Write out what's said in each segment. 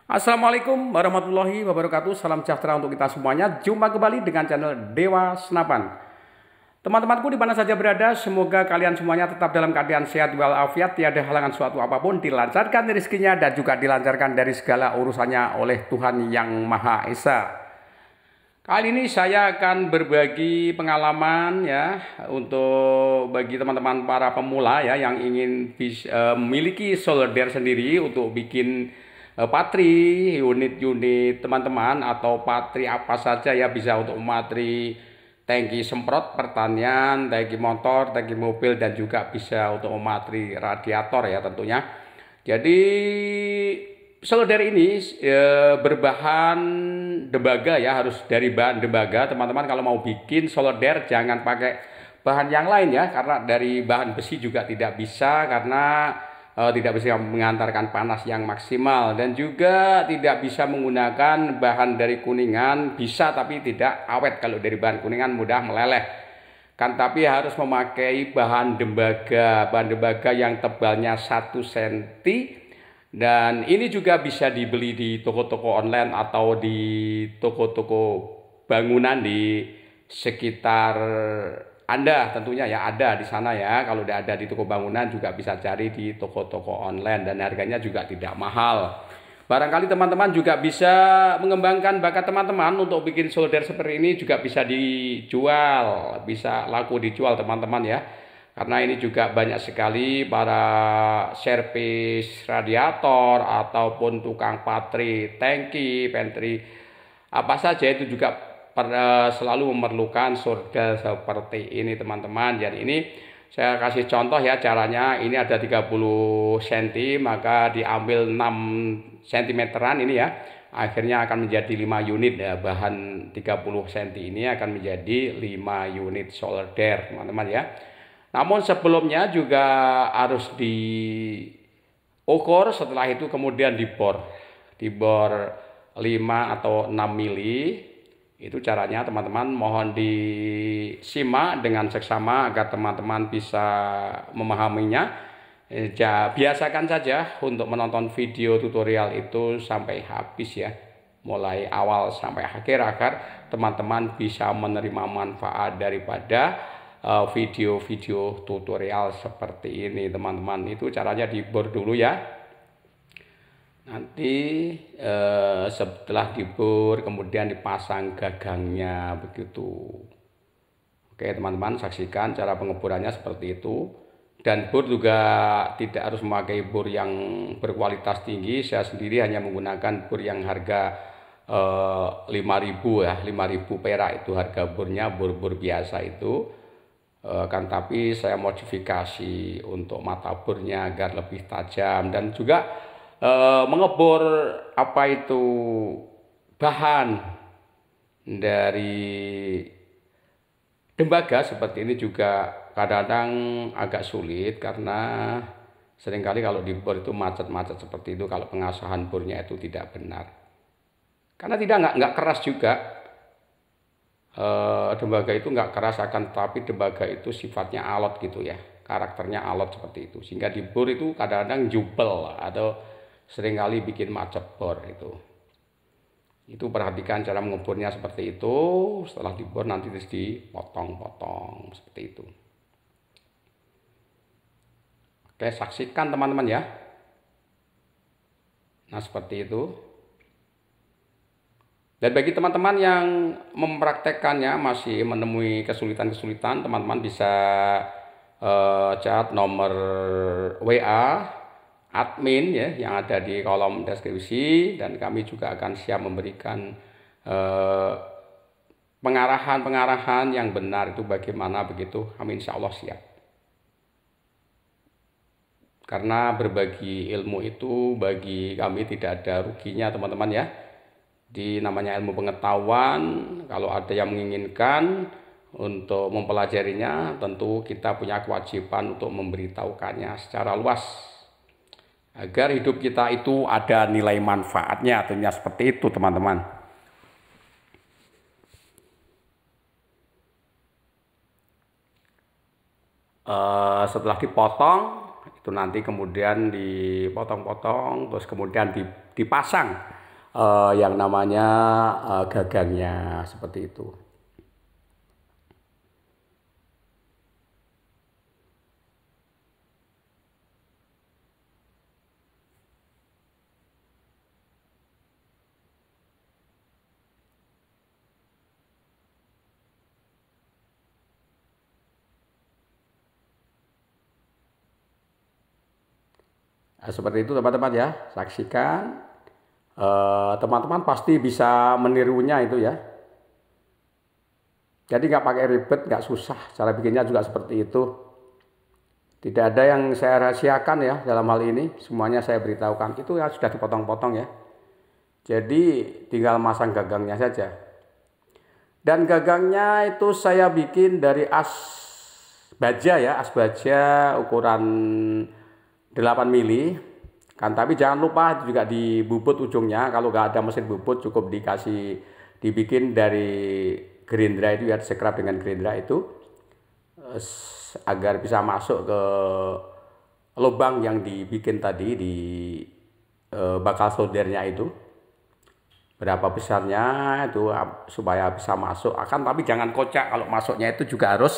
Assalamualaikum warahmatullahi wabarakatuh. Salam sejahtera untuk kita semuanya. Jumpa kembali dengan channel Dewa Senapan. Teman-temanku di mana saja berada, semoga kalian semuanya tetap dalam keadaan sehat walafiat, tiada halangan suatu apapun, dilancarkan rezekinya dan juga dilancarkan dari segala urusannya oleh Tuhan Yang Maha Esa. Kali ini saya akan berbagi pengalaman ya untuk bagi teman-teman para pemula ya yang ingin memiliki solder sendiri untuk bikin patri, unit-unit teman-teman atau patri apa saja ya, bisa untuk matri tangki semprot pertanian, tangki motor, tangki mobil, dan juga bisa untuk mematri radiator ya tentunya. Jadi solder ini berbahan tembaga ya, harus dari bahan tembaga teman-teman. Kalau mau bikin solder jangan pakai bahan yang lain ya, karena dari bahan besi juga tidak bisa, karena tidak bisa mengantarkan panas yang maksimal, dan juga tidak bisa menggunakan bahan dari kuningan. Bisa tapi tidak awet, kalau dari bahan kuningan mudah meleleh kan, tapi harus memakai bahan tembaga yang tebalnya 1 cm, dan ini juga bisa dibeli di toko-toko online atau di toko-toko bangunan di sekitar Anda tentunya ya, ada di sana ya. Kalau udah ada di toko bangunan juga bisa cari di toko-toko online, dan harganya juga tidak mahal. Barangkali teman-teman juga bisa mengembangkan bakat teman-teman untuk bikin solder seperti ini, juga bisa dijual, bisa laku dijual teman-teman ya. Karena ini juga banyak sekali para servis radiator ataupun tukang patri, tangki, pantry, apa saja itu juga selalu memerlukan solder seperti ini teman-teman. Jadi ini saya kasih contoh ya caranya. Ini ada 30 cm, maka diambil 6 cm ini ya, akhirnya akan menjadi 5 unit ya. Bahan 30 cm ini akan menjadi 5 unit solder teman-teman ya. Namun sebelumnya juga harus diukur, setelah itu kemudian dibor 5 atau 6 mili. Itu caranya teman-teman, mohon disimak dengan seksama agar teman-teman bisa memahaminya. Biasakan saja untuk menonton video tutorial itu sampai habis ya, mulai awal sampai akhir, agar teman-teman bisa menerima manfaat daripada video-video tutorial seperti ini teman-teman. Itu caranya dibor dulu ya. Nanti setelah dibor kemudian dipasang gagangnya begitu. Oke teman-teman, saksikan cara pengeborannya seperti itu. Dan bor juga tidak harus memakai bor yang berkualitas tinggi. Saya sendiri hanya menggunakan bor yang harga 5.000 ya, 5.000 perak itu harga bornya, bor-bor biasa itu. Kan tapi saya modifikasi untuk mata bornya agar lebih tajam, dan juga mengebor apa itu bahan dari tembaga seperti ini juga kadang-kadang agak sulit, karena seringkali kalau dibor itu macet-macet seperti itu kalau pengasahan bornya itu tidak benar, karena nggak keras juga. Tembaga itu nggak keras, akan tapi tembaga itu sifatnya alot gitu ya, karakternya alot seperti itu, sehingga dibor itu kadang-kadang jubel atau seringkali bikin macet bor itu. Itu perhatikan cara menguburnya seperti itu. Setelah dibor nanti terus dipotong-potong seperti itu. Oke, saksikan teman-teman ya. Nah seperti itu. Dan bagi teman-teman yang mempraktekkannya masih menemui kesulitan-kesulitan, teman-teman bisa chat nomor WA admin ya yang ada di kolom deskripsi, dan kami juga akan siap memberikan pengarahan yang benar itu bagaimana begitu. Kami insya Allah siap, karena berbagi ilmu itu bagi kami tidak ada ruginya teman-teman ya. Di namanya ilmu pengetahuan, kalau ada yang menginginkan untuk mempelajarinya, tentu kita punya kewajiban untuk memberitahukannya secara luas, agar hidup kita itu ada nilai manfaatnya, tentunya seperti itu teman-teman. Setelah dipotong itu nanti kemudian dipotong-potong, terus kemudian dipasang yang namanya gagangnya seperti itu. Nah, seperti itu teman-teman ya, saksikan. Teman-teman pasti bisa menirunya itu ya. Jadi nggak pakai ribet, nggak susah. Cara bikinnya juga seperti itu. Tidak ada yang saya rahasiakan ya dalam hal ini. Semuanya saya beritahukan. Itu ya sudah dipotong-potong ya. Jadi tinggal masang gagangnya saja. Dan gagangnya itu saya bikin dari as baja ya, as baja ukuran 8 mili. Kan tapi jangan lupa itu juga dibubut ujungnya. Kalau nggak ada mesin bubut cukup dibikin dari gerindra itu ya, disekrap dengan gerindra itu agar bisa masuk ke lubang yang dibikin tadi di bakal soldernya itu. Berapa besarnya itu supaya bisa masuk tapi jangan kocak. Kalau masuknya itu juga harus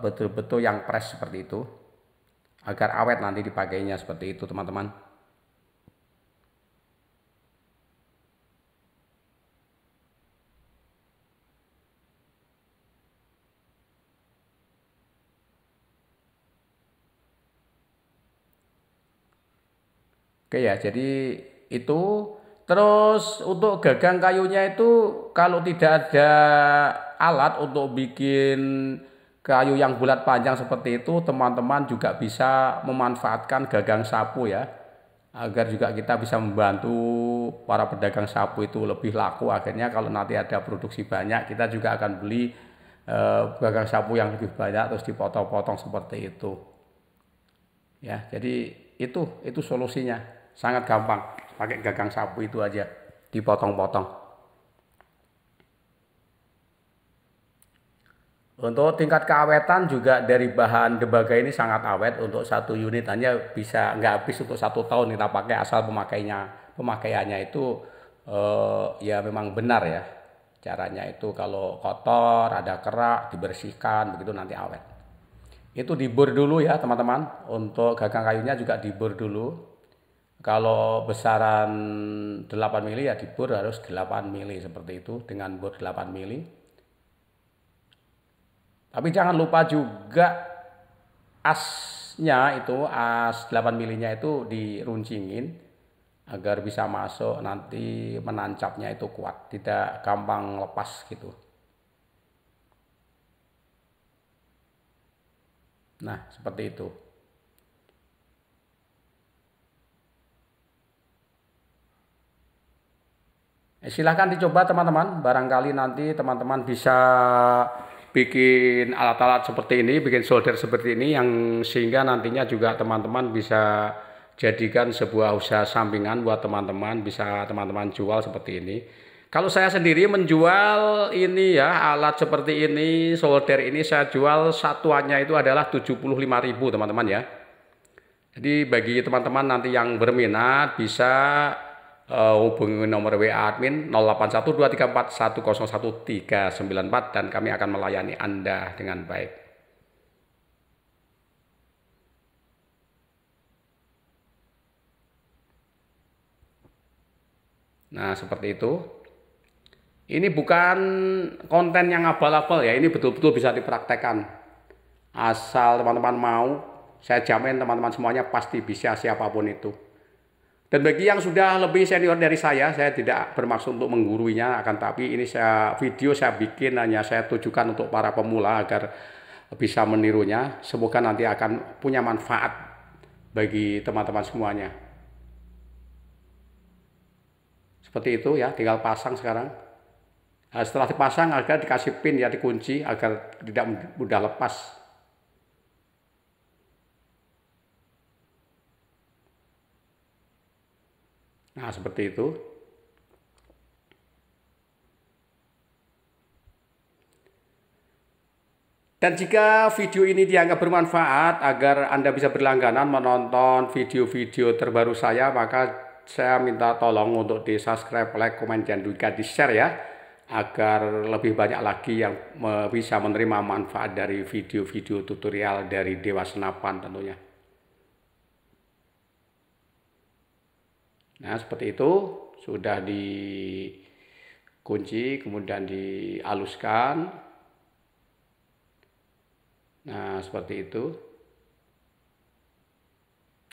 betul-betul yang press seperti itu agar awet nanti dipakainya seperti itu teman-teman. Oke ya, jadi itu. Terus untuk gagang kayunya itu kalau tidak ada alat untuk bikin kayu yang bulat panjang seperti itu, teman-teman juga bisa memanfaatkan gagang sapu ya. Agar juga kita bisa membantu para pedagang sapu itu lebih laku. Akhirnya kalau nanti ada produksi banyak, kita juga akan beli gagang sapu yang lebih banyak terus dipotong-potong seperti itu. Ya, jadi itu solusinya. Sangat gampang. Pakai gagang sapu itu aja, dipotong-potong. Untuk tingkat keawetan juga dari bahan debaga ini sangat awet. Untuk satu unit hanya bisa nggak habis untuk 1 tahun kita pakai, asal pemakaiannya itu ya memang benar ya. Caranya itu kalau kotor, ada kerak, dibersihkan, begitu nanti awet. Itu dibur dulu ya teman-teman. Untuk gagang kayunya juga dibur dulu. Kalau besaran 8 mili ya dibor harus 8 mili seperti itu dengan bor 8 mili. Tapi jangan lupa juga asnya itu, as 8 milinya itu diruncingin agar bisa masuk nanti menancapnya itu kuat, tidak gampang lepas gitu. Nah, seperti itu. Silahkan dicoba teman-teman, barangkali nanti teman-teman bisa bikin alat-alat seperti ini, bikin solder seperti ini yang sehingga nantinya juga teman-teman bisa jadikan sebuah usaha sampingan buat teman-teman, bisa teman-teman jual seperti ini. Kalau saya sendiri menjual ini ya, alat seperti ini, solder ini saya jual satuannya itu adalah 75.000 teman-teman ya. Jadi bagi teman-teman nanti yang berminat bisa hubungi nomor WA admin 081234101394 dan kami akan melayani Anda dengan baik. Nah, seperti itu. Ini bukan konten yang abal-abal ya, ini betul-betul bisa dipraktekkan. Asal teman-teman mau, saya jamin teman-teman semuanya pasti bisa, siapapun itu. Dan bagi yang sudah lebih senior dari saya tidak bermaksud untuk mengguruinya, akan tapi ini video saya bikin hanya saya tujukan untuk para pemula agar bisa menirunya. Semoga nanti akan punya manfaat bagi teman-teman semuanya. Seperti itu ya, tinggal pasang sekarang. Nah, setelah dipasang agar dikasih pin ya, dikunci agar tidak mudah lepas. Nah, seperti itu. Dan jika video ini dianggap bermanfaat agar Anda bisa berlangganan menonton video-video terbaru saya, maka saya minta tolong untuk di subscribe, like, komen, dan juga di share ya, agar lebih banyak lagi yang bisa menerima manfaat dari video-video tutorial dari Dewa Senapan tentunya. Nah, seperti itu sudah dikunci, kemudian dihaluskan. Nah, seperti itu.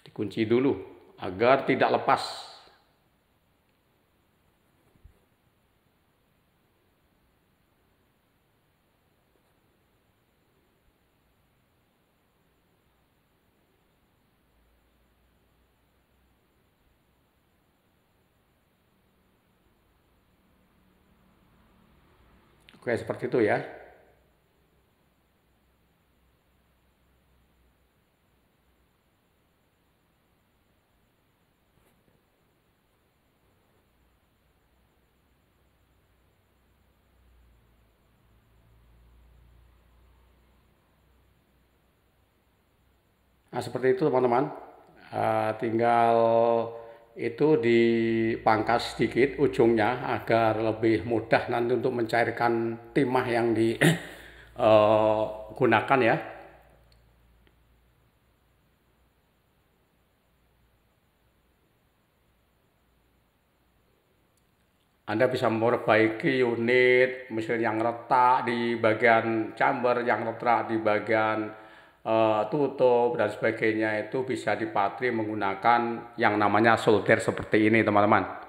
Dikunci dulu agar tidak lepas. Oke, seperti itu ya. Nah, seperti itu teman-teman. Tinggal itu dipangkas sedikit ujungnya agar lebih mudah nanti untuk mencairkan timah yang digunakan ya. Anda bisa memperbaiki unit mesin yang retak di bagian chamber, yang retak di bagian tutup dan sebagainya, itu bisa dipatri menggunakan yang namanya solder seperti ini teman-teman.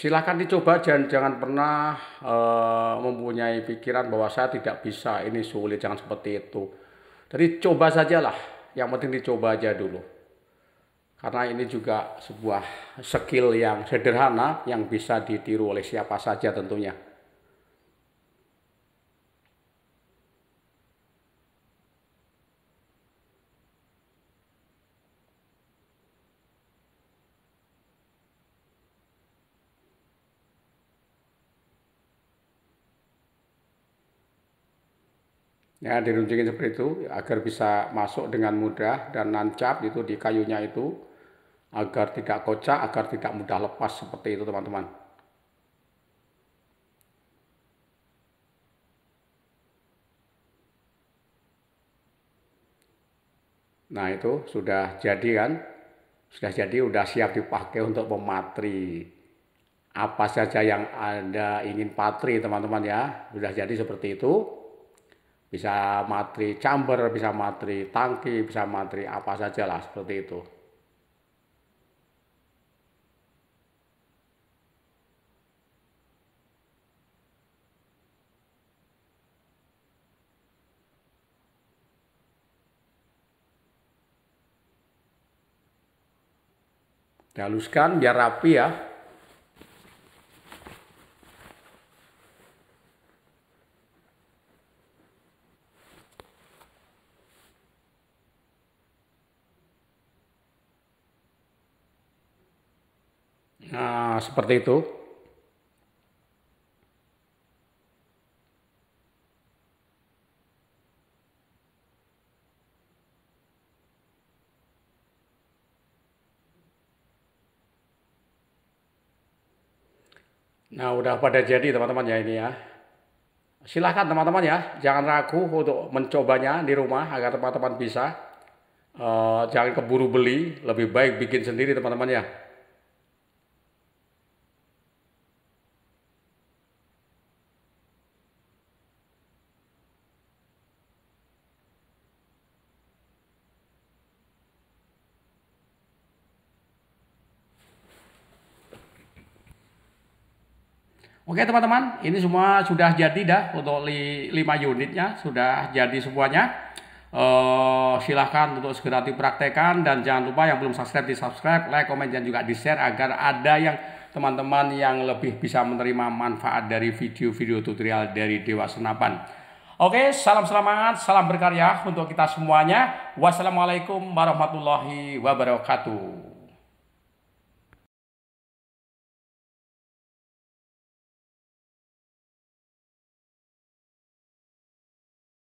Silahkan dicoba, jangan pernah mempunyai pikiran bahwa saya tidak bisa, ini sulit, jangan seperti itu. Jadi coba sajalah, yang penting dicoba aja dulu. Karena ini juga sebuah skill yang sederhana yang bisa ditiru oleh siapa saja tentunya. Ya, diruncingin seperti itu agar bisa masuk dengan mudah dan nancap itu di kayunya itu, agar tidak kocak, agar tidak mudah lepas seperti itu teman-teman. Nah, itu sudah jadi kan? Sudah jadi, sudah siap dipakai untuk mematri apa saja yang Anda ingin patri teman-teman ya. Sudah jadi seperti itu. Bisa matri chamber, bisa matri tangki, bisa matri apa saja lah seperti itu. Dihaluskan biar rapi ya. Nah, seperti itu. Nah, udah pada jadi teman-teman ya ini ya. Silahkan teman-teman ya, jangan ragu untuk mencobanya di rumah agar teman-teman bisa. Jangan keburu beli, lebih baik bikin sendiri teman-teman ya. Oke teman-teman, ini semua sudah jadi dah untuk 5 unitnya, sudah jadi semuanya. Silahkan untuk segera dipraktekkan dan jangan lupa yang belum subscribe di subscribe, like, komen, dan juga di share agar ada yang teman-teman yang lebih bisa menerima manfaat dari video-video tutorial dari Dewa Senapan. Oke, salam semangat, salam berkarya untuk kita semuanya. Wassalamualaikum warahmatullahi wabarakatuh.